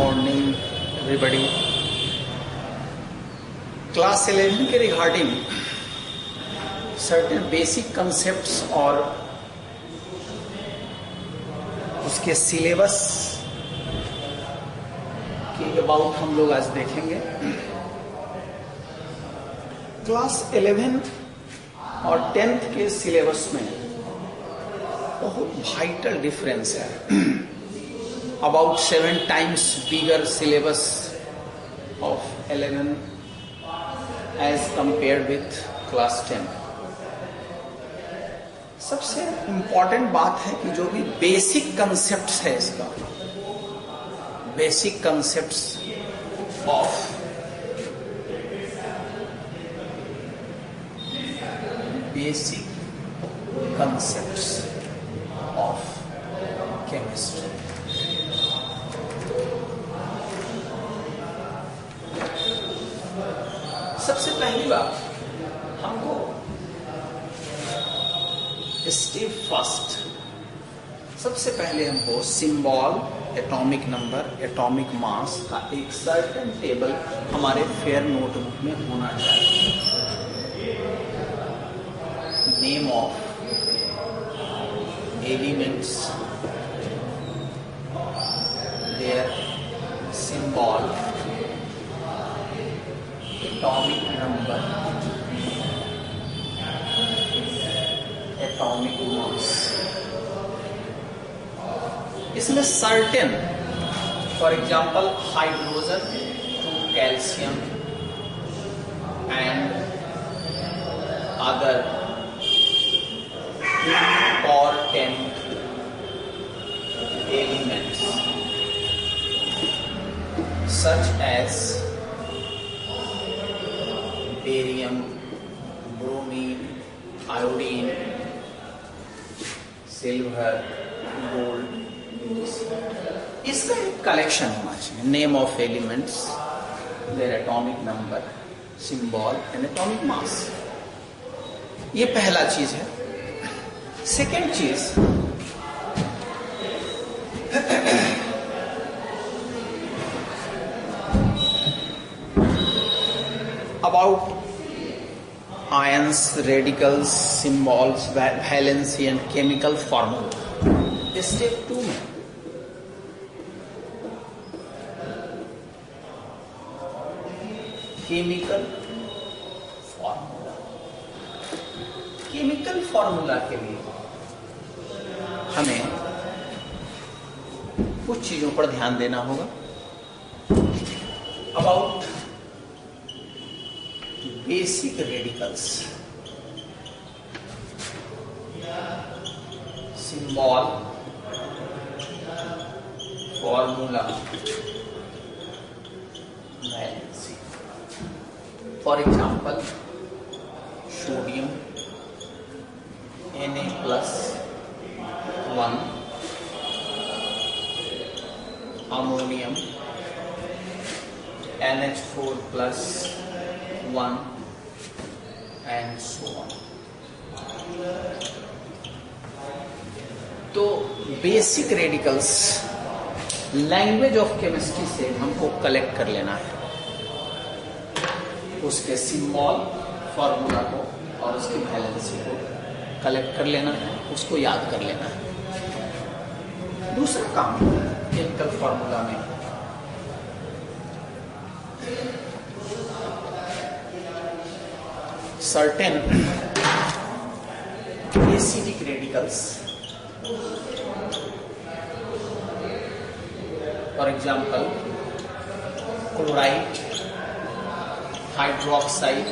Morning everybody. Class 11 के regarding certain basic concepts और उसके सिलेबस के अबाउट हम लोग आज देखेंगे। क्लास 11 और 10th के सिलेबस में बहुत वाइटल डिफरेंस है। About 7 times bigger syllabus of 11 as compared with class 10. सबसे इम्पोर्टेंट बात है कि जो भी बेसिक कंसेप्ट्स है इसका, बेसिक कंसेप्ट्स ऑफ केमिस्ट्री। सबसे पहली बात हमको स्टेप फर्स्ट, सबसे पहले हमको symbol, atomic number, atomic mass का एक सर्टेन टेबल हमारे फेयर नोटबुक में होना चाहिए। Name of elements, their symbol, atomic number, atomic mass. इसमें certain, for example hydrogen to calcium and other important elements such as barium, bromine, iodine, silver, gold, इसका एक collection होना चाहिए। Name of elements, their atomic number, symbol and atomic mass. ये पहला चीज है। Second चीज, about ions, radicals, symbols, valency and chemical formula। Step 2 में केमिकल फॉर्मूला। केमिकल फॉर्मूला के लिए हमें कुछ चीजों पर ध्यान देना होगा। About basic radicals, symbol, formula, valency. For example sodium Na+1, ammonium NH4+1 and so on। तो basic radicals language of chemistry से हमको कलेक्ट कर लेना है, उसके सिंबल, फॉर्मूला को और उसकी वैलेंसी को कलेक्ट कर लेना है, उसको याद कर लेना है। दूसरा काम केमिकल फॉर्मूला में certain acidic radicals, for example chloride, hydroxide,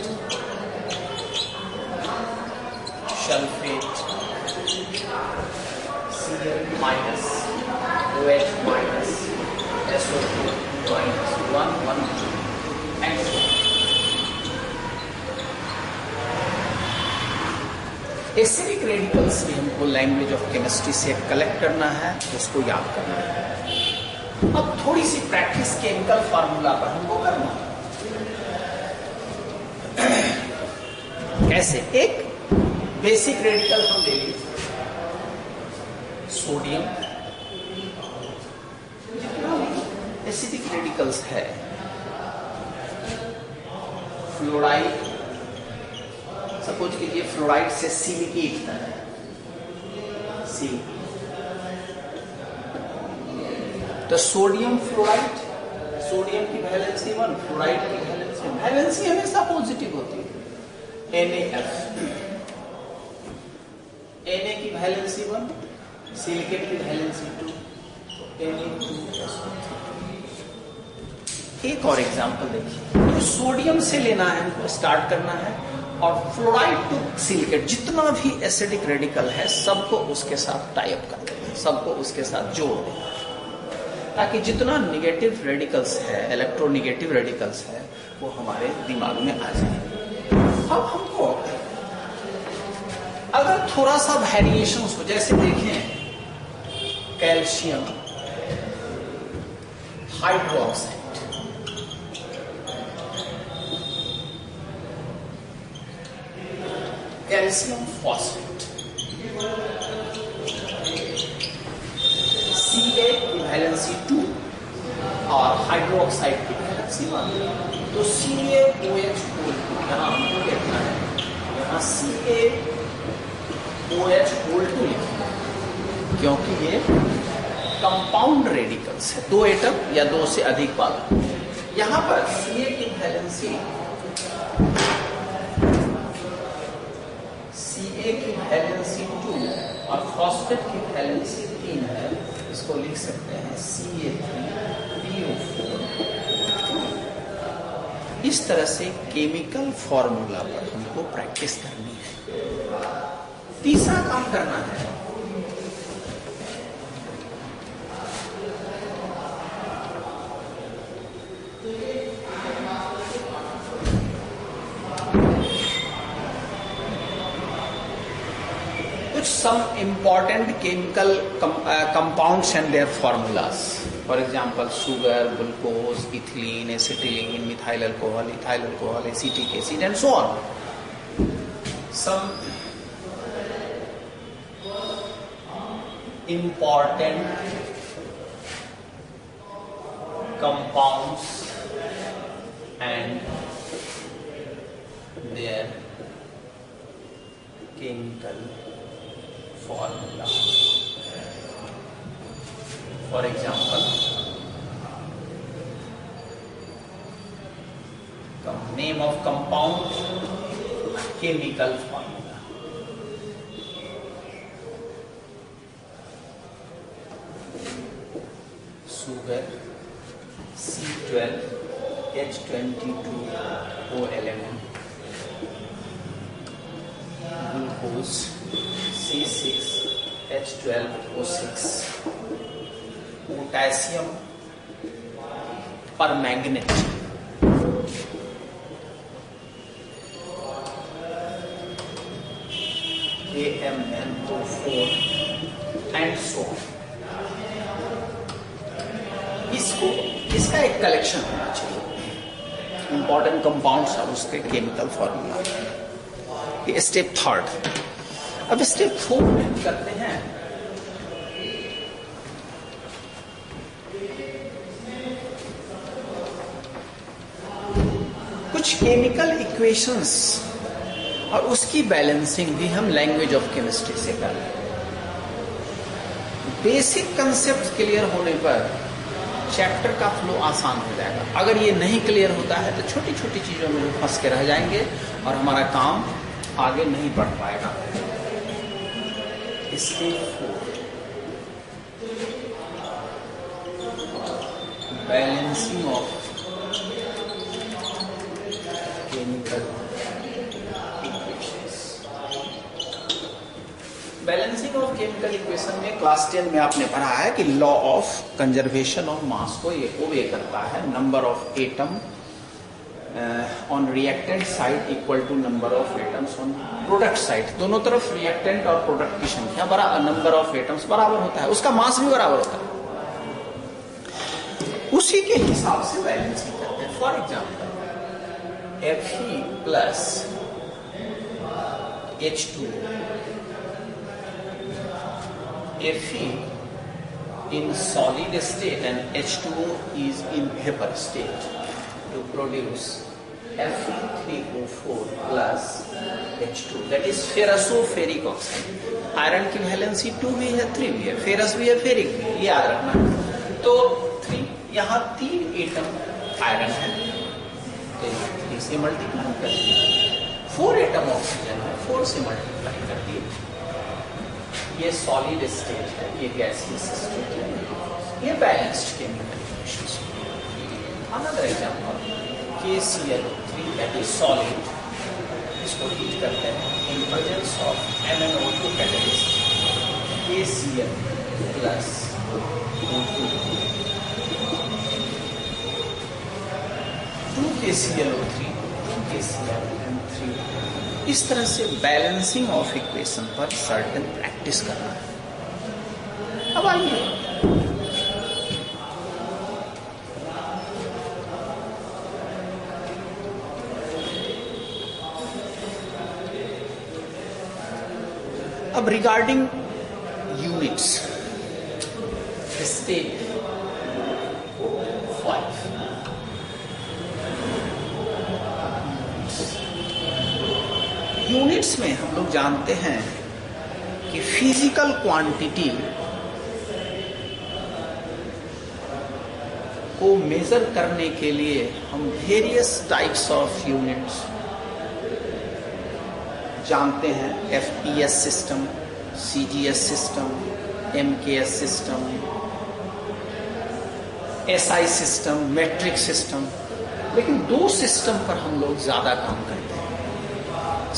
sulphate, Cl- OH- SO2 -1 and so on। Acidic radicals भी हमको लैंग्वेज ऑफ केमिस्ट्री से कलेक्ट करना है, उसको याद करना है। अब थोड़ी सी प्रैक्टिस केमिकल फार्मूला पर हमको करना है। कैसे? एक बेसिक रेडिकल हम ले लीजिए, सोडियम, एसिडिक रेडिकल्स है, फ्लोराइड, सपोज कीजिए फ्लोराइड से सिलिकेट है, तो सोडियम फ्लोराइड, सोडियम की वैलेंसी 1, फ्लोराइड की वैलेंसी हमेशा पॉजिटिव होती है। NaF, Na की वैलेंसी 1, सिलिकेट की वैलेंसी 2, तो Na2। एक और एग्जांपल देखिए, तो सोडियम से लेना है हमको, स्टार्ट करना है, और फ्लोराइड टू सिलिकेट, जितना भी एसिडिक रेडिकल है सबको उसके साथ टाई अप कर देना, सबको उसके साथ जोड़ देना, ताकि जितना निगेटिव रेडिकल्स है, इलेक्ट्रोनिगेटिव रेडिकल्स है, वो हमारे दिमाग में आ जाए। अब हमको अगर थोड़ा सा वेरिएशन हो, जैसे देखें calcium hydroxide, calcium phosphate, Ca की वैलेंसी 2 और हाइड्रोक्साइड की वैलेंसी 1, तो CaOH होल, यहाँ हमको लिखना है, यहाँ CaOH होल 2 लिखना है, क्योंकि ये कंपाउंड रेडिकल्स है, 2 एटम या 2 से अधिक वाला। यहाँ पर Ca की वैलेंसी, Ca की वैलेंसी 2 और फॉस्फेट की वैलेंसी 3 है, इसको लिख सकते हैं Ca3PO4। इस तरह से केमिकल फॉर्मूला पर हमको प्रैक्टिस करनी है। तीसरा काम करना है, some important chemical compounds and their formulas. For example, sugar, glucose, ethylene, acetylene, methyl alcohol, acetic acid, and so on. Some important compounds and their chemical formula. For example, name of compound, chemical formula. Sugar C12H22O11, glucose C6H12O6, potassium permanganate, AmNO4 and so on. इसका एक collection होना चाहिए, important compounds और उसके chemical formula. ये step 3। अब step 4 में करते हैं, कुछ केमिकल इक्वेशंस और उसकी बैलेंसिंग भी हम लैंग्वेज ऑफ केमिस्ट्री से कर रहे हैं। बेसिक कंसेप्ट क्लियर होने पर चैप्टर का फ्लो आसान हो जाएगा। अगर ये नहीं क्लियर होता है तो छोटी छोटी चीजों में फंस के रह जाएंगे और हमारा काम आगे नहीं बढ़ पाएगा। Step 4, balancing of chemical equations. Balancing of chemical equation में क्लास 10 में आपने पढ़ा है कि law of conservation of mass को ये ओबे करता है। Number of atom on reactant side equal to number of atoms on product side. दोनों तरफ रिएक्टेंट और प्रोडक्ट की संख्या बराबर, नंबर ऑफ एटम्स बराबर होता है, उसका मास भी बराबर होता है। उसी के हिसाब से बैलेंसिंग करते हैं। For example Fe plus H2, Fe in solid state and H2O is in vapor state to produce Fe3O4 plus H2, that is ferroso-ferric oxide. Iron की वैलेंसी 2 भी है, 3 भी है, फेरस भी है, फेरिक भी है, याद रखना। तो 3, यहाँ 3 एटम आयरन है, तो 3 से मल्टीप्लाई कर दिए। 4 एटम ऑक्सीजन है, 4 से मल्टीप्लाई कर दिए। ये सॉलिड स्टेट है, ये गैसियस स्टेट है, ये balanced chemical equations. Another example KClO3 that is solid, इसको हीट करते हैं in presence of MnO2 catalyst, KCl plus O2, 2KClO3, 2KClN3। इस तरह से बैलेंसिंग ऑफ इक्वेशन पर सर्टेन प्रैक्टिस करना है। अब आइए अब रिगार्डिंग यूनिट्स, स्टेट 5, यूनिट्स में हम लोग जानते हैं कि फिजिकल क्वांटिटी को मेजर करने के लिए हम वेरियस टाइप्स ऑफ यूनिट्स जानते हैं। FPS system, CGS system, MKS system, SI system, metric system. लेकिन 2 सिस्टम पर हम लोग ज्यादा काम करते हैं,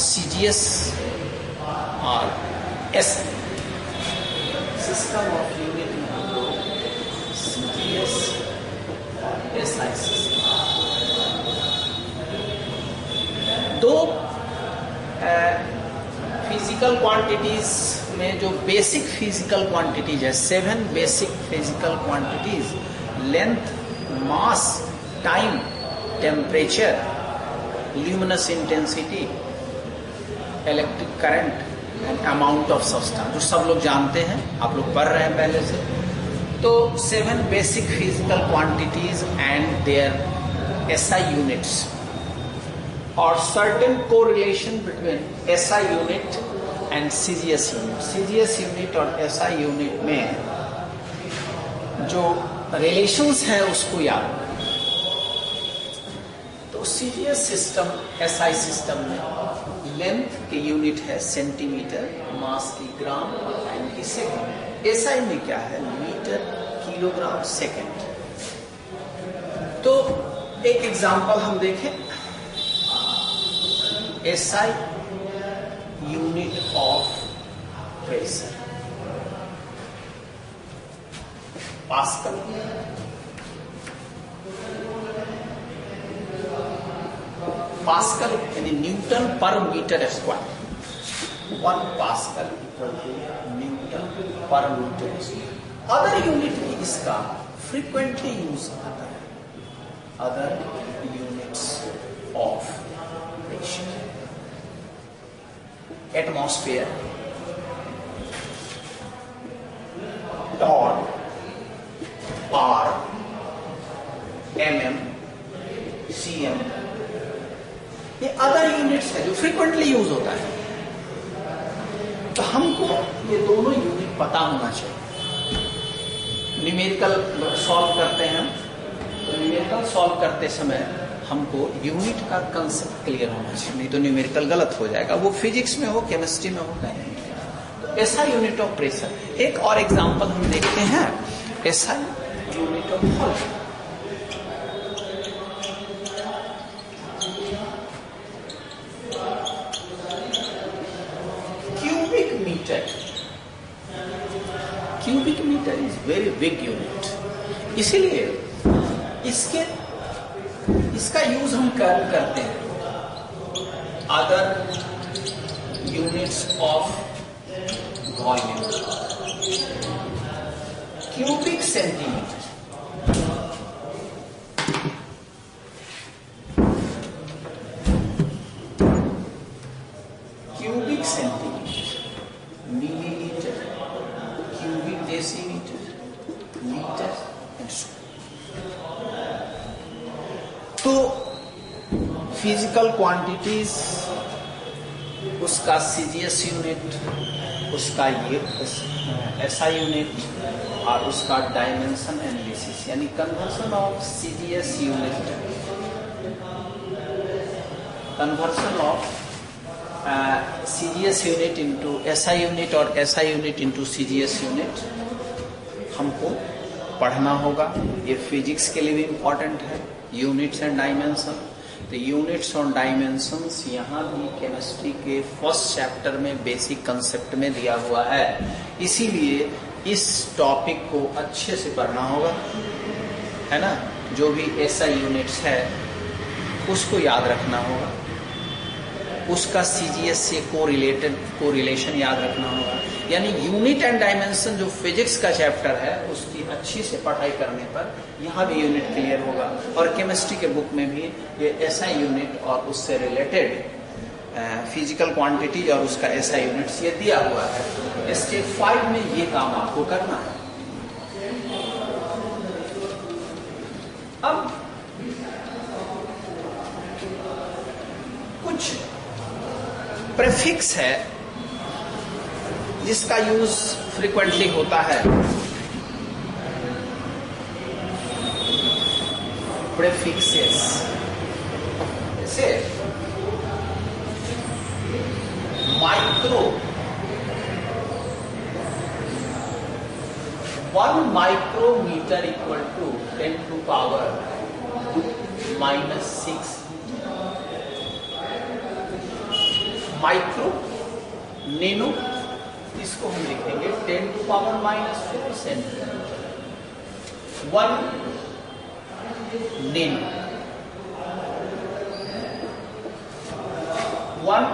CGS और SI सिस्टम ऑफ यूनिट में हम लोग CGS और SI सिस्टम। 2 फिजिकल क्वांटिटीज में जो बेसिक फिजिकल क्वांटिटीज है, 7 basic physical quantities, length, mass, time, temperature, luminous intensity, electric current and amount of substance, जो सब लोग जानते हैं, आप लोग पढ़ रहे हैं पहले से। तो 7 basic physical quantities and their SI units और certain correlation between SI unit and CGS unit। CGS unit और SI unit में जो रिलेशंस है उसको याद रखना। तो CGS सिस्टम, SI सिस्टम में लेंथ की यूनिट है सेंटीमीटर, मास की ग्राम और टाइम की सेकंड। SI में क्या है, मीटर, किलोग्राम, सेकंड। तो एक एग्जांपल हम देखें, SI unit of pressure, Pascal। Pascal यानी newton per metre square. 1 Pascal equal to newton per metre square. Other unit भी इसका फ्रीक्वेंटली यूज आता है, other units of pressure. Atmosphere, torr, bar, mm, cm, ये other units है जो frequently use होता है। तो हमको ये दोनों यूनिट पता होना चाहिए। न्यूमेरिकल सॉल्व करते हैं, तो न्यूमेरिकल सॉल्व करते समय हमको यूनिट का कंसेप्ट क्लियर होना चाहिए, नहीं तो न्यूमेरिकल गलत हो जाएगा, वो फिजिक्स में हो, केमिस्ट्री में हो, कहीं। तो SI यूनिट ऑफ प्रेशर। एक और एग्जांपल हम देखते हैं, SI unit of volume. Cubic metre, cubic metre is very big unit, इसीलिए इसका यूज हम कब करते हैं, other units of volume. Cubic centimetre, cubic centimetre, millilitre, cubic decimetre, metre and so. तो फिजिकल क्वांटिटीज, उसका सीजीएस यूनिट, उसका ये एसआई यूनिट और उसका डायमेंशन एनालिसिस, यानी conversion of CGS unit, conversion of CGS unit into SI unit और SI unit into CGS unit हमको पढ़ना होगा। ये फिजिक्स के लिए भी इम्पोर्टेंट है, यूनिट्स एंड डायमेंशन। तो यूनिट्स और डायमेंशंस यहाँ भी केमिस्ट्री के फर्स्ट चैप्टर में बेसिक कंसेप्ट में दिया हुआ है, इसीलिए इस टॉपिक को अच्छे से पढ़ना होगा, है ना। जो भी एसआई यूनिट्स है उसको याद रखना होगा, उसका सीजीएस से कोरिलेशन याद रखना होगा। यानी यूनिट एंड डायमेंशन जो फिजिक्स का चैप्टर है उसकी अच्छी से पढ़ाई करने पर यहाँ भी यूनिट क्लियर होगा। और केमिस्ट्री के बुक में भी ये एसआई यूनिट और उससे रिलेटेड फिजिकल क्वांटिटीज और उसका एसआई यूनिट्स ये दिया हुआ है। स्टेप 5 में ये काम आपको करना है। अब कुछ प्रीफिक्स है जिसका यूज फ्रीक्वेंटली होता है। प्रीफिक्सेस जैसे micro, 1 micrometre equal to 10 to power -6। Micro, nano, इसको हम लिखेंगे 10 to power -4 centimetre. 1 nano, 1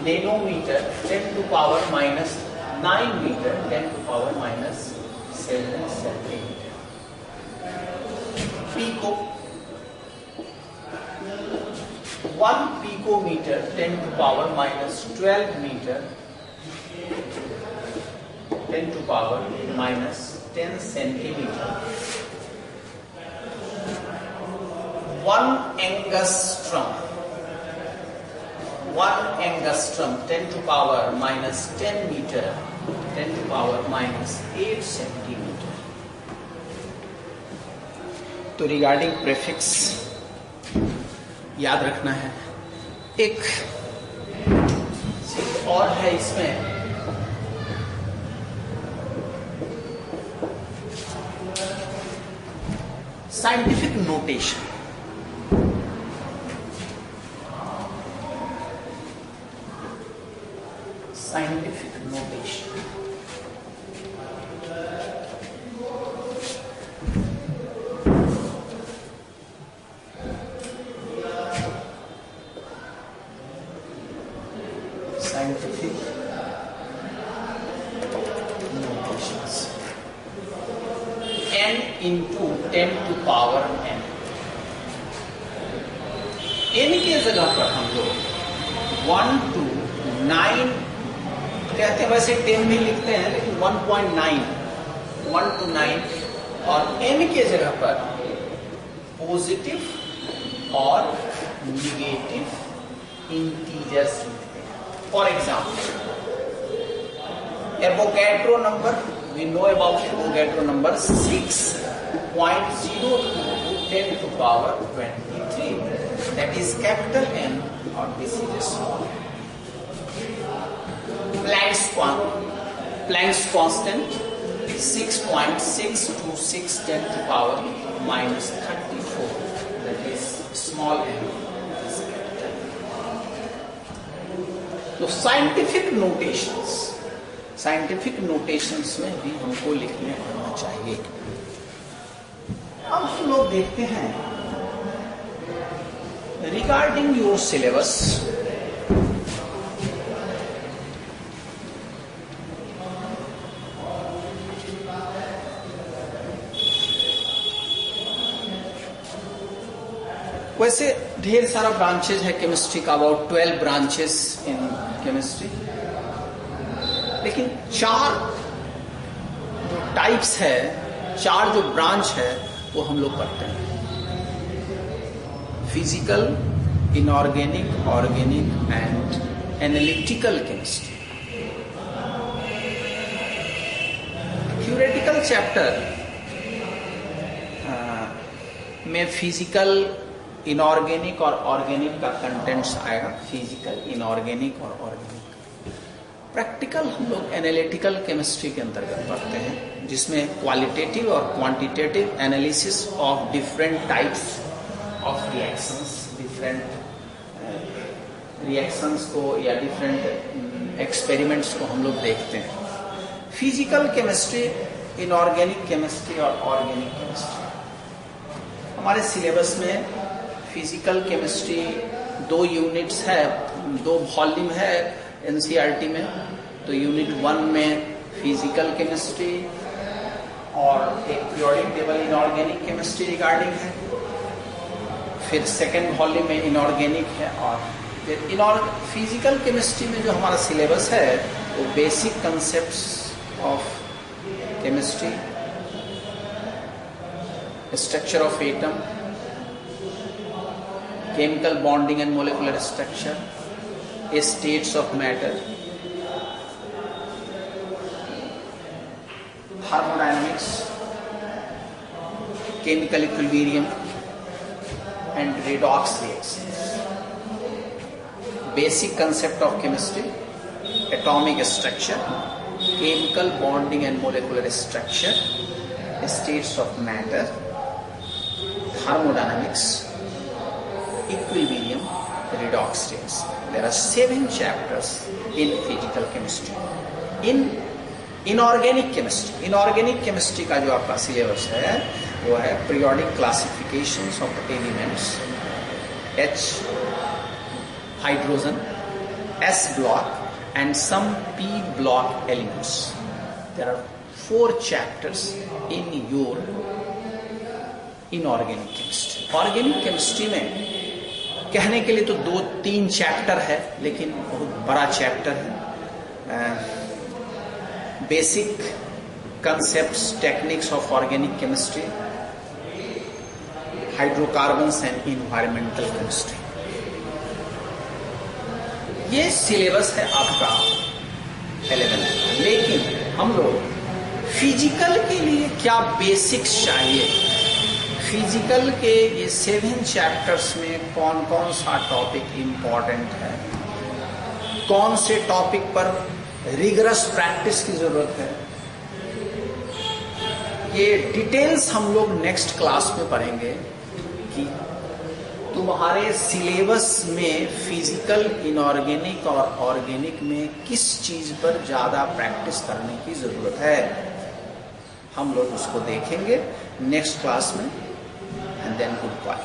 nanometre 10 to power -9 metre 10 to power -7 centimetre. Pico, 1 picometre 10 to power -12 metre 10 to power -10 centimetre. 1 angstrom, 1 angstrom 10 to power -10 metre 10 to power -8 centimetre. तो regarding prefix याद रखना है। एक चीज और है इसमें, scientific notation. Scientific notation scientific notations। n into 10 to power n। n के जगह पर हम लोग 1 to 9 कहते हैं, वैसे 10 भी लिखते हैं लेकिन 1.9, 1 to 9 और n के जगह पर पॉजिटिव और निगेटिव इंटीजर्स लिखते हैं। For example Avogadro number, we know about Avogadro number 6.02 to 10 to power 23, that is capital N और this is small। Planck's constant 6.626 10 to power -34, that is small n is capital। तो scientific notations में भी हमको लिखने आना चाहिए। अब हम लोग देखते हैं रिगार्डिंग योर सिलेबस। वैसे ढेर सारा ब्रांचेज है केमिस्ट्री का, अबाउट 12 ब्रांचेस इन केमिस्ट्री, लेकिन 4 जो टाइप्स है, 4 जो ब्रांच है वो हम लोग पढ़ते हैं। Physical, inorganic, organic and analytical chemistry. Theoretical chapter में फिजिकल, इनऑर्गेनिक और ऑर्गेनिक का कंटेंट्स आएगा। फिजिकल, इनऑर्गेनिक और ऑर्गेनिक। प्रैक्टिकल हम लोग एनालिटिकल केमिस्ट्री के अंतर्गत पढ़ते हैं, जिसमें क्वालिटेटिव और quantitative analysis of different types of reactions, different reactions को या डिफरेंट एक्सपेरिमेंट्स को हम लोग देखते हैं। फिजिकल केमिस्ट्री, इनऑर्गेनिक केमिस्ट्री और ऑर्गेनिक केमिस्ट्री। हमारे सिलेबस में फिजिकल केमिस्ट्री 2 यूनिट्स है, 2 वॉल्यूम है एनसीईआरटी में। तो यूनिट 1 में फिजिकल केमिस्ट्री और एक periodic table inorganic chemistry regarding है। फिर सेकेंड वॉल्यूम में इनऑर्गेनिक है। और फिर फिजिकल केमिस्ट्री में जो हमारा सिलेबस है वो basic concepts of chemistry, structure of atom, chemical bonding and molecular structure, states of matter, thermodynamics, chemical equilibrium and redox reactions. Basic concept of chemistry, atomic structure, chemical bonding and molecular structure, states of matter, thermodynamics, equilibrium, redox reaction. There are 7 chapters in physical chemistry. In inorganic chemistry का जो आपका syllabus है वो है periodic classifications of elements, H hydrogen, S block and some P block elements. There are 4 chapters in your inorganic chemistry. Organic chemistry में कहने के लिए तो 2-3 चैप्टर है, लेकिन बहुत बड़ा चैप्टर है। Basic concepts, techniques of organic chemistry, hydrocarbons and environmental chemistry. ये सिलेबस है आपका 11th। लेकिन हम लोग फिजिकल के लिए क्या बेसिक्स चाहिए, फिजिकल के ये 7 चैप्टर्स में कौन कौन सा टॉपिक इंपॉर्टेंट है, कौन से टॉपिक पर रिगरस प्रैक्टिस की जरूरत है, ये डिटेल्स हम लोग नेक्स्ट क्लास में पढ़ेंगे कि तुम्हारे सिलेबस में फिजिकल, इनऑर्गेनिक और ऑर्गेनिक में किस चीज पर ज्यादा प्रैक्टिस करने की जरूरत है। हम लोग उसको देखेंगे नेक्स्ट क्लास में। And then goodbye.